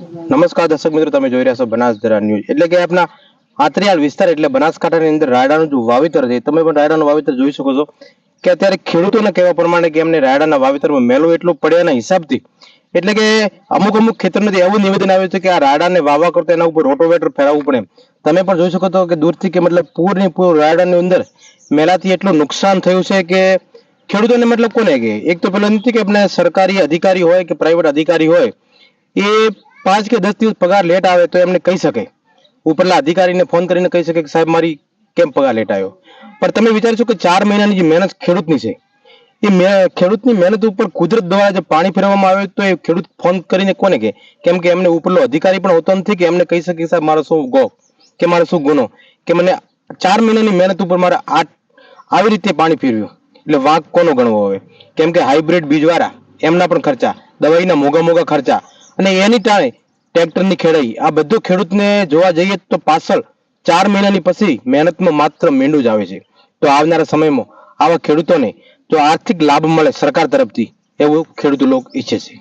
નમસ્કાર દર્શક મિત્રો, તમે જોઈ રહ્યા છો બનાસદરા ન્યૂઝ. એટલે કે આપણા આત્રિયાલ વિસ્તાર એટલે બનાસકાંઠાની અંદર રાયડાનું જે વાવેતર છે, તમે પણ રાયડાનું વાવેતર જોઈ શકો છો કે અત્યારે ખેડૂતોને કહેવા પ્રમાણે કે એમને રાયડાના વાવેતરમાં મેલો એટલું પડ્યાના હિસાબથી એટલે કે અમુક અમુક ખેતરમાંથી એવું નિવેદન આવ્યું છે કે આ રાયડાને વાવવા કરતા એના ઉપર રોટોવેટર ફેરવવું પડે. તમે પણ જોઈ શકો છો કે દૂરથી કે મતલબ પૂરની પૂર રાયડાની અંદર મેલાથી એટલું નુકસાન થયું છે કે ખેડૂતોને મતલબ કોને કે એક તો પેલો નથી કે આપણે સરકારી અધિકારી હોય કે પ્રાઇવેટ અધિકારી હોય એ 5 કે 10 દિવસ પગાર લેટ આવે તો એમને કહી શકે, ઉપરના અધિકારીને ફોન કરીને કહી શકે કે સાહેબ મારી કેમ પગાર લેટ આવ્યો. પણ તમે વિચારશો કે 4 મહિનાની જે મહેનત ખેડૂતની છે એ ખેડૂતની મહેનત ઉપર કુદરત દ્વારા જે પાણી ફેરવવામાં આવે તો એ ખેડૂત ફોન કરીને કોને કે, કેમ કે એમને ઉપરનો અધિકારી પણ હોતો નથી કે એમને કહી શકે સાહેબ મારો શું ગો કે મારો શું ગુનો કે મને 4 મહિનાની મહેનત ઉપર મારે આવી રીતે પાણી ફેરવ્યું. એટલે વાંક કોનો ગણવો હવે? કેમ કે હાઇબ્રિડ બીજવાળા એમના પણ ખર્ચા, દવાઈના મોંઘા મોંઘા ખર્ચા અને એની ટાણે ટ્રેક્ટરની ખેડાઈ, આ બધું ખેડૂતને જોવા જઈએ તો પાછળ 4 મહિનાની પછી મહેનતમાં માત્ર મીંડું જ આવે છે. તો આવનારા સમયમાં આવા ખેડૂતોને જો આર્થિક લાભ મળે સરકાર તરફથી એવું ખેડૂતો લોકો ઈચ્છે છે.